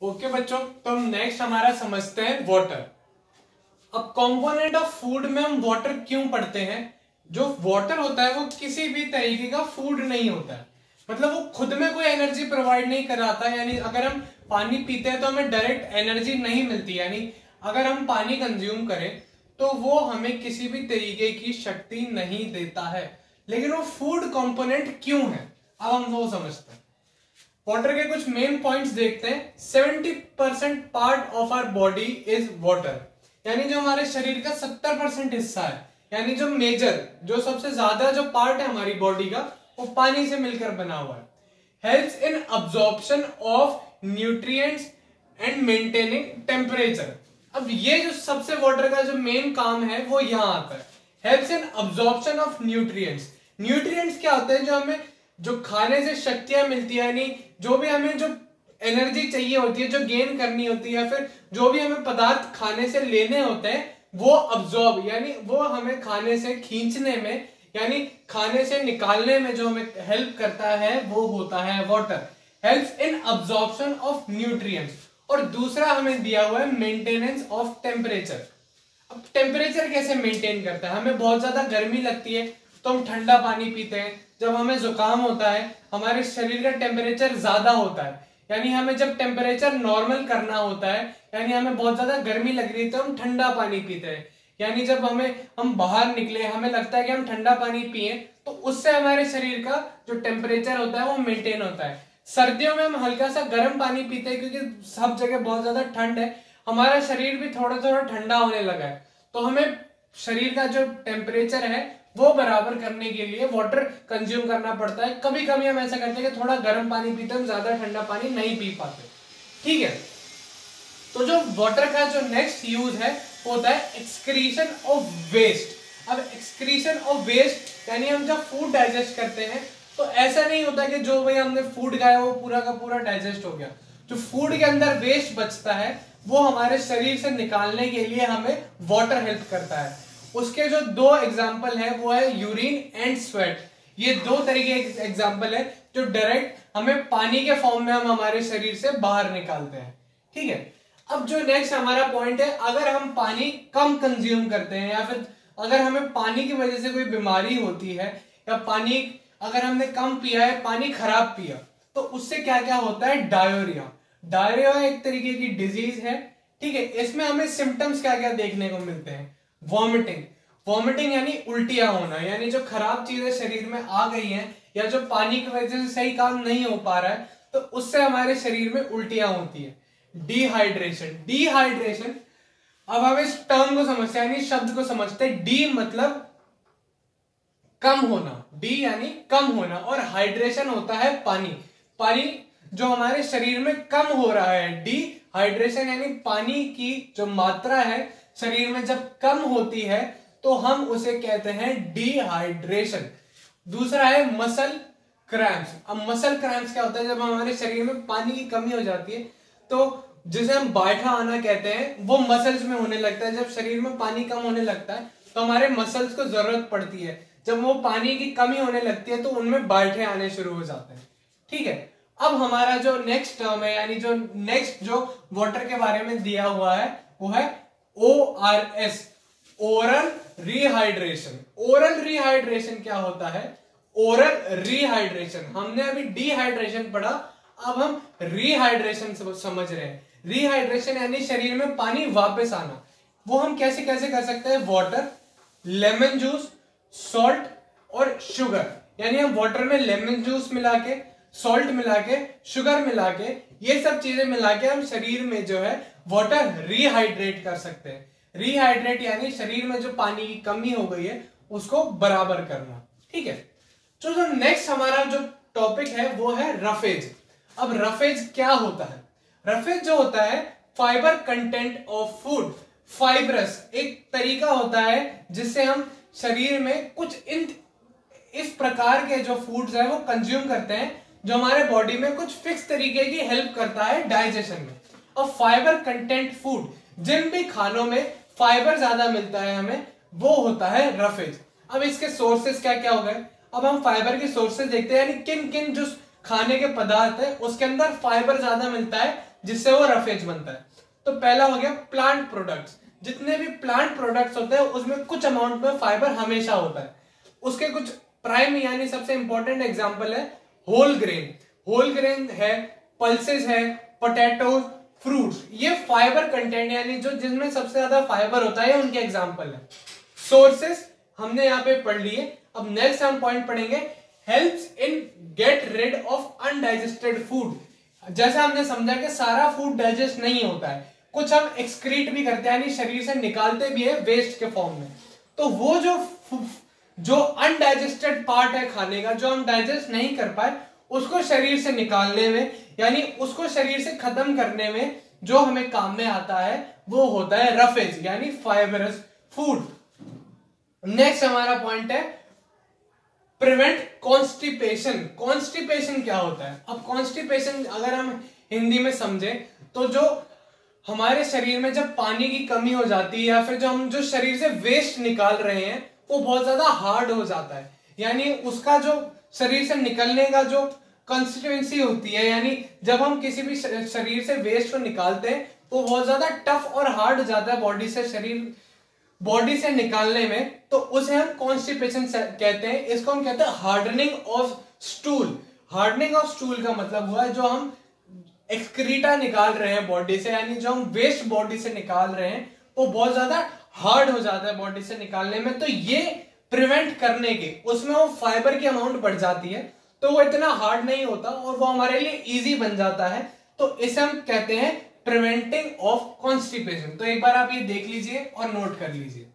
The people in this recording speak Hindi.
ओके बच्चों, तो हम नेक्स्ट हमारा समझते हैं वाटर। अब कंपोनेंट ऑफ फूड में हम वाटर क्यों पढ़ते हैं? जो वाटर होता है वो किसी भी तरीके का फूड नहीं होता है, मतलब वो खुद में कोई एनर्जी प्रोवाइड नहीं कराता है। यानी अगर हम पानी पीते हैं तो हमें डायरेक्ट एनर्जी नहीं मिलती, यानी अगर हम पानी कंज्यूम करें तो वो हमें किसी भी तरीके की शक्ति नहीं देता है। लेकिन वो फूड कंपोनेंट क्यों है, अब हम वो समझते हैं। वाटर के कुछ मेन पॉइंट्स देखते हैं। 70% part of our body is water, यानी जो हमारे शरीर का 70% हिस्सा है, यानी जो मेजर, जो सबसे ज्यादा जो पार्ट है हमारी बॉडी का, वो पानी से मिलकर बना हुआ है। Helps in absorption of nutrients and maintaining temperature. अब ये जो सबसे वाटर का जो मेन काम है वो यहां आता है। Helps in absorption of nutrients. Nutrients क्या होते हैं? जो हमें जो खाने से शक्तियां मिलती है, यानी जो भी हमें जो एनर्जी चाहिए होती है, जो गेन करनी होती है, या फिर जो भी हमें पदार्थ खाने से लेने होते हैं, वो अब्जॉर्ब, यानी वो हमें खाने से खींचने में, यानी खाने से निकालने में जो हमें हेल्प करता है वो होता है water. Helps in absorption of nutrients. और दूसरा हमें दिया हुआ है मेंटेनेंस ऑफ टेम्परेचर। अब टेम्परेचर कैसे मेंटेन करता है? हमें बहुत ज्यादा गर्मी लगती है तो हम ठंडा पानी पीते हैं। जब हमें जुकाम होता है, हमारे शरीर का टेम्परेचर ज्यादा होता है, यानी हमें जब टेम्परेचर नॉर्मल करना होता है, यानी हमें बहुत ज्यादा गर्मी लग रही है तो हम ठंडा पानी पीते हैं। यानी जब हम बाहर निकले, हमें लगता है कि हम ठंडा पानी पिए, तो उससे हमारे शरीर का जो टेम्परेचर होता है वो मेंटेन होता है। सर्दियों में हम हल्का सा गर्म पानी पीते हैं क्योंकि सब जगह बहुत ज्यादा ठंड है, हमारा शरीर भी थोड़ा थोड़ा ठंडा होने लगा है, तो हमें शरीर का जो टेम्परेचर है वो बराबर करने के लिए वाटर कंज्यूम करना पड़ता है। कभी कभी हम ऐसा करते हैं कि थोड़ा गर्म पानी पीते हैं, हम ज्यादा ठंडा पानी नहीं पी पाते। ठीक है, तो जो वाटर का जो नेक्स्ट यूज है होता है एक्सक्रीशन ऑफ वेस्ट। अब एक्सक्रीशन ऑफ वेस्ट यानी हम जब फूड डाइजेस्ट करते हैं तो ऐसा नहीं होता कि जो भाई हमने फूड खाया वो पूरा का पूरा डाइजेस्ट हो गया। जो फूड के अंदर वेस्ट बचता है वो हमारे शरीर से निकालने के लिए हमें वाटर हेल्प करता है। उसके जो दो एग्जाम्पल है वो है यूरिन एंड स्वेट। ये दो तरीके एग्जाम्पल है जो डायरेक्ट हमें पानी के फॉर्म में हम हमारे शरीर से बाहर निकालते हैं। ठीक है, अब जो नेक्स्ट हमारा पॉइंट है, अगर हम पानी कम कंज्यूम करते हैं या फिर अगर हमें पानी की वजह से कोई बीमारी होती है, या पानी अगर हमने कम पिया है, पानी खराब पिया, तो उससे क्या क्या होता है? डायरिया। डायरिया एक तरीके की डिजीज है। ठीक है, इसमें हमें सिम्टम्स क्या क्या देखने को मिलते हैं? वॉमिटिंग। वॉमिटिंग यानी उल्टियां होना, यानी जो खराब चीजें शरीर में आ गई हैं या जो पानी की वजह से सही काम नहीं हो पा रहा है तो उससे हमारे शरीर में उल्टियां होती है। डिहाइड्रेशन। डिहाइड्रेशन, अब हम इस टर्म को समझते हैं, यानी शब्द को समझते हैं। डी मतलब कम होना, डी यानी कम होना, और हाइड्रेशन होता है पानी। पानी जो हमारे शरीर में कम हो रहा है, डिहाइड्रेशन यानी पानी की जो मात्रा है शरीर में जब कम होती है तो हम उसे कहते हैं डिहाइड्रेशन। दूसरा है मसल क्रैम्प्स। अब मसल क्रैम्प्स क्या होता है? जब हमारे शरीर में पानी की कमी हो जाती है तो जिसे हम बाइठा आना कहते हैं, वो मसल्स में होने लगता है। जब शरीर में पानी कम होने लगता है तो हमारे मसल्स को जरूरत पड़ती है, जब वो पानी की कमी होने लगती है तो उनमें बाइठे आने शुरू हो जाते हैं। ठीक है, अब हमारा जो नेक्स्ट टर्म है, यानी जो नेक्स्ट जो वाटर के बारे में दिया हुआ है वो है ORS, oral rehydration. Oral rehydration क्या होता है? ओरल रिहाइड्रेशन, हमने अभी डिहाइड्रेशन पढ़ा, अब हम रिहाइड्रेशन समझ रहे हैं। रिहाइड्रेशन यानी शरीर में पानी वापस आना। वो हम कैसे कैसे कर सकते हैं? वाटर, लेमन जूस, सॉल्ट और शुगर। यानी हम वाटर में लेमन जूस मिला के, सॉल्ट मिला के, शुगर मिला के, ये सब चीजें मिला के हम शरीर में जो है वाटर रिहाइड्रेट कर सकते हैं। रिहाइड्रेट यानी शरीर में जो पानी की कमी हो गई है उसको बराबर करना। ठीक है, तो जो नेक्स्ट हमारा जो टॉपिक है वो है रफेज। अब रफेज क्या होता है? रफेज जो होता है fibre content of food. Fibrous एक तरीका होता है जिससे हम शरीर में कुछ इस प्रकार के जो फूड्स है वो कंज्यूम करते हैं जो हमारे बॉडी में कुछ फिक्स तरीके की हेल्प करता है डाइजेशन में। और फाइबर कंटेंट फूड, जिन भी खानों में फाइबर ज्यादा मिलता है हमें, वो होता है रफेज। अब इसके सोर्सेस क्या क्या हो गए? अब हम फाइबर के सोर्सेस देखते हैं, यानी किन किन जो खाने के पदार्थ है उसके अंदर फाइबर ज्यादा मिलता है जिससे वो रफेज बनता है। तो पहला हो गया प्लांट प्रोडक्ट्स। जितने भी प्लांट प्रोडक्ट्स होते हैं उसमें कुछ अमाउंट में फाइबर हमेशा होता है। उसके कुछ प्राइम यानी सबसे इंपॉर्टेंट एग्जांपल है होल ग्रेन। होल ग्रेन है, पल्सेस है, पोटैटो, फ्रूट्स, ये फाइबर कंटेंट यानी जो जिसमें सबसे ज्यादा फाइबर होता है उनके एग्जांपल है। सोर्सेस हमने यहाँ पे पढ़ लिए। अब नेक्स्ट हम पॉइंट पढ़ेंगे helps in get rid of undigested food. जैसे हमने समझा कि सारा फूड डाइजेस्ट नहीं होता है, कुछ हम एक्सक्रीट भी करते हैं यानी शरीर से निकालते भी है वेस्ट के फॉर्म में। तो वो जो अनडाइजेस्टेड पार्ट है खाने का, जो हम डाइजेस्ट नहीं कर पाए, उसको शरीर से निकालने में यानी उसको शरीर से खत्म करने में जो हमें काम में आता है वो होता है रफेज यानी फाइबरस फूड। नेक्स्ट हमारा पॉइंट है प्रिवेंट कॉन्स्टिपेशन। कॉन्स्टिपेशन क्या होता है? अब कॉन्स्टिपेशन अगर हम हिंदी में समझे तो जो हमारे शरीर में जब पानी की कमी हो जाती है या फिर जो हम जो शरीर से वेस्ट निकाल रहे हैं वो बहुत ज्यादा हार्ड हो जाता है, यानी उसका जो शरीर से निकलने का जो कंसिस्टेंसी होती है, यानी जब हम किसी भी शरीर से वेस्ट को निकालते हैं वो बहुत ज्यादा टफ और हार्ड हो जाता है बॉडी से निकालने में, तो उसे हम कॉन्स्टिपेशन कहते हैं। इसको हम कहते हैं hardening of stool. Hardening of stool का मतलब हुआ है जो हम एक्सक्रीटा निकाल रहे हैं बॉडी से, यानी जो हम वेस्ट बॉडी से निकाल रहे हैं वो बहुत ज्यादा हार्ड हो जाता है बॉडी से निकालने में। तो ये प्रिवेंट करने के उसमें वो फाइबर की अमाउंट बढ़ जाती है तो वो इतना हार्ड नहीं होता और वो हमारे लिए इजी बन जाता है। तो इसे हम कहते हैं प्रिवेंटिंग ऑफ कॉन्स्टिपेशन। तो एक बार आप ये देख लीजिए और नोट कर लीजिए।